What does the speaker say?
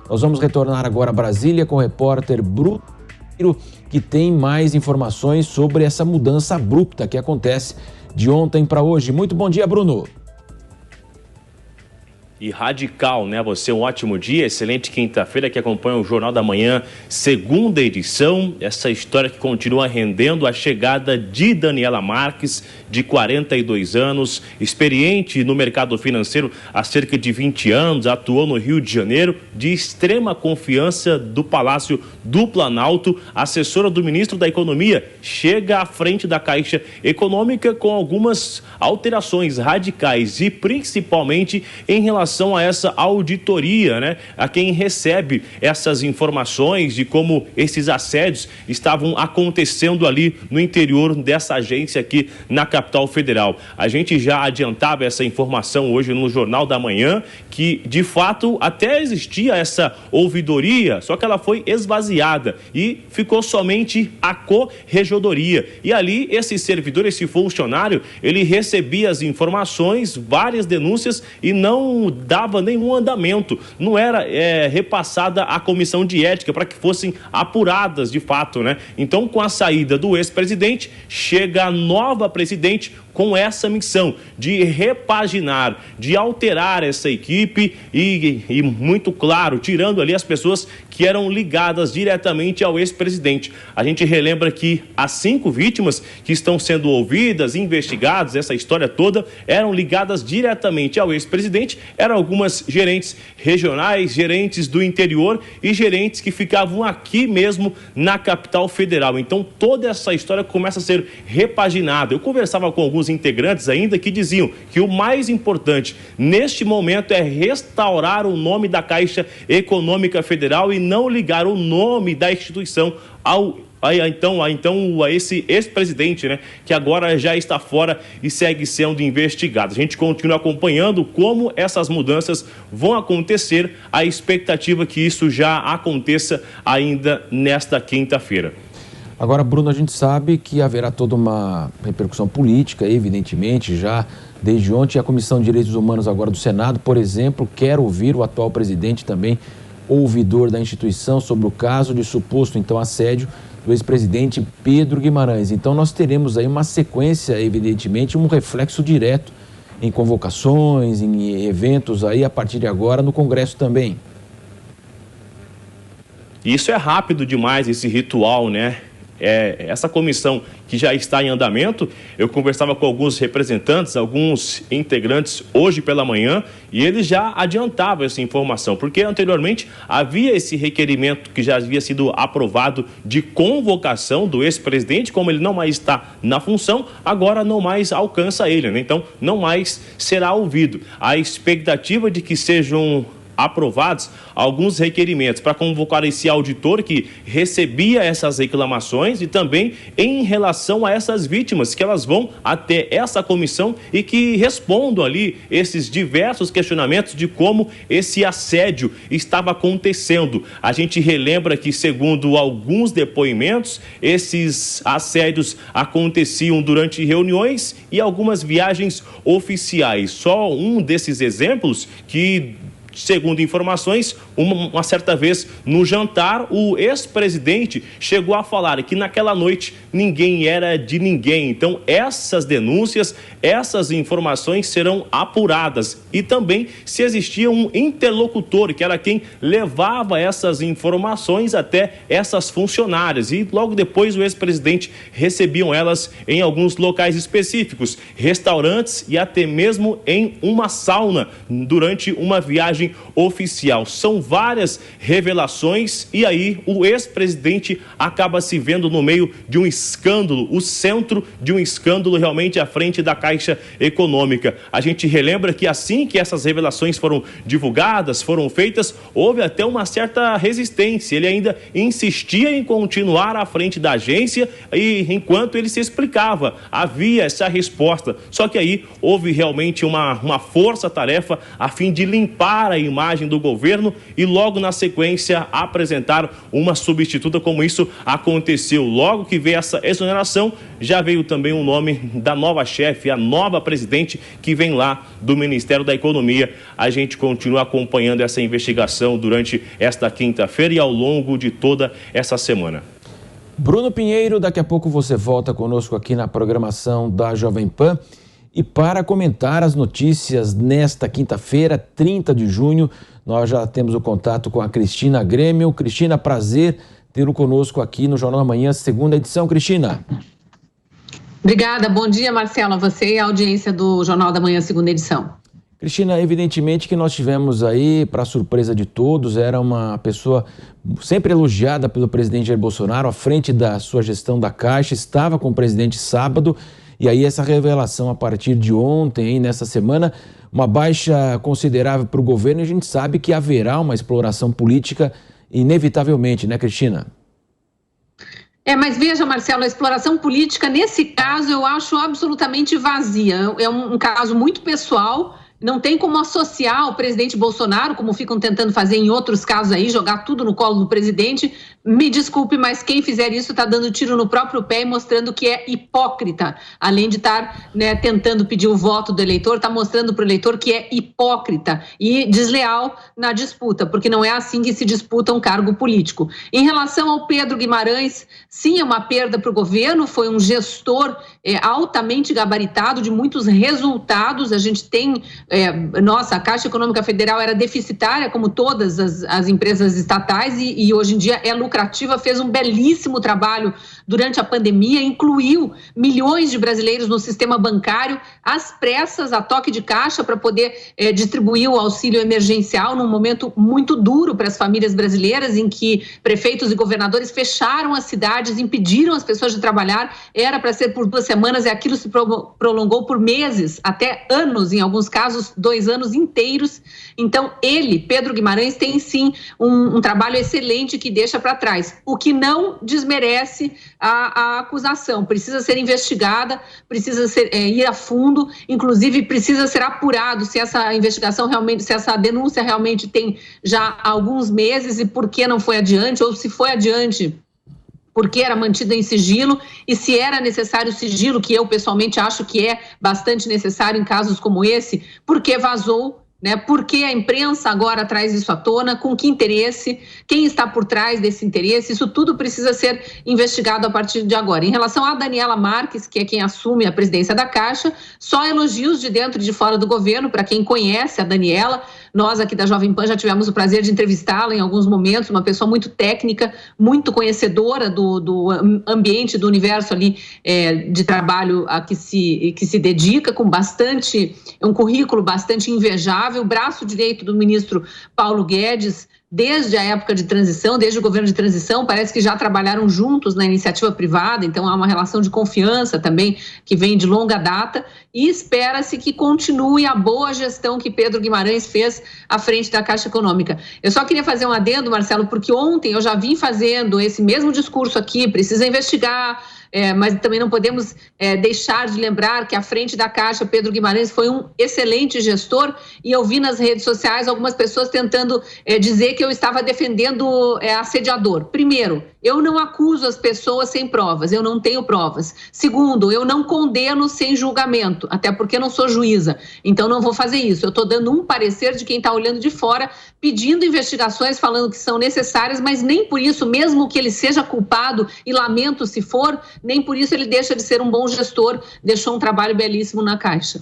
Nós vamos retornar agora a Brasília com o repórter Bruno, que tem mais informações sobre essa mudança abrupta que acontece de ontem para hoje. Muito bom dia, Bruno. E radical, né? Você, um ótimo dia, excelente quinta-feira que acompanha o Jornal da Manhã, segunda edição. Essa história que continua rendendo a chegada de Daniela Marques, de 42 anos, experiente no mercado financeiro há cerca de 20 anos, atuou no Rio de Janeiro, de extrema confiança do Palácio do Planalto, assessora do ministro da Economia, chega à frente da Caixa Econômica com algumas alterações radicais e principalmente em relação a essa auditoria, né? A quem recebe essas informações de como esses assédios estavam acontecendo ali no interior dessa agência aqui na capital federal. A gente já adiantava essa informação hoje no Jornal da Manhã, que de fato até existia essa ouvidoria, só que ela foi esvaziada e ficou somente a corregedoria. E ali esse servidor, esse funcionário, ele recebia as informações, várias denúncias e não dava nenhum andamento, não era repassada à comissão de ética para que fossem apuradas de fato, né? Então, com a saída do ex-presidente, chega a nova presidente com essa missão de repaginar, de alterar essa equipe e muito claro, tirando ali as pessoas que eram ligadas diretamente ao ex-presidente. A gente relembra que as 5 vítimas que estão sendo ouvidas, investigadas, essa história toda, eram ligadas diretamente ao ex-presidente, eram algumas gerentes regionais, gerentes do interior e gerentes que ficavam aqui mesmo na capital federal. Então, toda essa história começa a ser repaginada. Eu conversava com alguns integrantes ainda que diziam que o mais importante neste momento é restaurar o nome da Caixa Econômica Federal e não ligar o nome da instituição a esse ex-presidente, né, que agora já está fora e segue sendo investigado. A gente continua acompanhando como essas mudanças vão acontecer, a expectativa que isso já aconteça ainda nesta quinta-feira. Agora, Bruno, a gente sabe que haverá toda uma repercussão política, evidentemente, já desde ontem a Comissão de Direitos Humanos agora do Senado, por exemplo, quer ouvir o atual presidente também, ouvidor da instituição, sobre o caso de suposto, então, assédio do ex-presidente Pedro Guimarães. Então, nós teremos aí uma sequência, evidentemente, um reflexo direto em convocações, em eventos aí a partir de agora no Congresso também. Isso é rápido demais, esse ritual, né? Essa comissão que já está em andamento, eu conversava com alguns representantes, alguns integrantes hoje pela manhã, e eles já adiantavam essa informação, porque anteriormente havia esse requerimento que já havia sido aprovado de convocação do ex-presidente, como ele não mais está na função, agora não mais alcança ele, né? Então não mais será ouvido. A expectativa de que sejam aprovados alguns requerimentos para convocar esse auditor que recebia essas reclamações e também em relação a essas vítimas, que elas vão até essa comissão e que respondam ali esses diversos questionamentos de como esse assédio estava acontecendo. A gente relembra que, segundo alguns depoimentos, esses assédios aconteciam durante reuniões e algumas viagens oficiais. Só um desses exemplos que, segundo informações, uma certa vez no jantar, o ex-presidente chegou a falar que naquela noite ninguém era de ninguém. Então, essas denúncias, essas informações serão apuradas. E também se existia um interlocutor, que era quem levava essas informações até essas funcionárias. E logo depois o ex-presidente recebiam elas em alguns locais específicos, restaurantes e até mesmo em uma sauna durante uma viagem oficial. São várias revelações e aí o ex-presidente acaba se vendo no meio de um escândalo, o centro de um escândalo realmente à frente da Caixa Econômica. A gente relembra que assim que essas revelações foram divulgadas, foram feitas, houve até uma certa resistência. Ele ainda insistia em continuar à frente da agência e enquanto ele se explicava, havia essa resposta. Só que aí houve realmente uma força-tarefa a fim de limpar limpar a imagem do governo e logo na sequência apresentar uma substituta, como isso aconteceu. Logo que veio essa exoneração, já veio também o nome da nova chefe, a nova presidente que vem lá do Ministério da Economia. A gente continua acompanhando essa investigação durante esta quinta-feira e ao longo de toda essa semana. Bruno Pinheiro, daqui a pouco você volta conosco aqui na programação da Jovem Pan. E para comentar as notícias nesta quinta-feira, 30 de junho, nós já temos o contato com a Cristina Grêmio. Cristina, prazer tê-lo conosco aqui no Jornal da Manhã, segunda edição. Cristina. Obrigada, bom dia, Marcelo, a você e a audiência do Jornal da Manhã, segunda edição. Cristina, evidentemente que nós tivemos aí, para surpresa de todos, era uma pessoa sempre elogiada pelo presidente Jair Bolsonaro, à frente da sua gestão da Caixa, estava com o presidente sábado, e aí essa revelação a partir de ontem, nessa semana, uma baixa considerável para o governo, e a gente sabe que haverá uma exploração política inevitavelmente, né, Cristina? Mas veja, Marcelo, a exploração política, nesse caso, eu acho absolutamente vazia. É um caso muito pessoal. Não tem como associar o presidente Bolsonaro, como ficam tentando fazer em outros casos aí, jogar tudo no colo do presidente. Me desculpe, mas quem fizer isso está dando tiro no próprio pé e mostrando que é hipócrita. Além de estar tentando pedir o voto do eleitor, está mostrando para o eleitor que é hipócrita e desleal na disputa, porque não é assim que se disputa um cargo político. Em relação ao Pedro Guimarães, sim, é uma perda para o governo, foi um gestor altamente gabaritado, de muitos resultados. A gente tem... a Caixa Econômica Federal era deficitária, como todas as empresas estatais, e hoje em dia é lucrativa, fez um belíssimo trabalho durante a pandemia, incluiu milhões de brasileiros no sistema bancário, às pressas, a toque de caixa, para poder distribuir o auxílio emergencial num momento muito duro para as famílias brasileiras, em que prefeitos e governadores fecharam as cidades, impediram as pessoas de trabalhar. Era para ser por 2 semanas e aquilo se prolongou por meses, até anos, em alguns casos 2 anos inteiros. Então ele, Pedro Guimarães, tem sim um trabalho excelente que deixa para trás, o que não desmerece a acusação. Precisa ser investigada, precisa ir a fundo, inclusive precisa ser apurado se essa investigação realmente, se essa denúncia realmente tem já alguns meses e por que não foi adiante, ou se foi adiante porque era mantida em sigilo, e se era necessário sigilo, que eu pessoalmente acho que é bastante necessário em casos como esse, porque vazou, por que a imprensa agora traz isso à tona, com que interesse, quem está por trás desse interesse, isso tudo precisa ser investigado a partir de agora. Em relação a Daniela Marques, que é quem assume a presidência da Caixa, só elogios de dentro e de fora do governo, para quem conhece a Daniela. Nós aqui da Jovem Pan já tivemos o prazer de entrevistá-la em alguns momentos, uma pessoa muito técnica, muito conhecedora do ambiente, do universo ali de trabalho a que se dedica, com um currículo bastante invejável, braço direito do ministro Paulo Guedes, desde a época de transição, desde o governo de transição, parece que já trabalharam juntos na iniciativa privada, então há uma relação de confiança também que vem de longa data, e espera-se que continue a boa gestão que Pedro Guimarães fez à frente da Caixa Econômica. Eu só queria fazer um adendo, Marcelo, porque ontem eu já vim fazendo esse mesmo discurso aqui, precisa investigar, mas também não podemos deixar de lembrar que à frente da Caixa, Pedro Guimarães foi um excelente gestor, e eu vi nas redes sociais algumas pessoas tentando dizer que eu estava defendendo assediador. Primeiro, eu não acuso as pessoas sem provas, eu não tenho provas. Segundo, eu não condeno sem julgamento, até porque eu não sou juíza, então não vou fazer isso. Eu estou dando um parecer de quem está olhando de fora, pedindo investigações, falando que são necessárias, mas nem por isso, mesmo que ele seja culpado, e lamento se for, nem por isso ele deixa de ser um bom gestor, deixou um trabalho belíssimo na Caixa.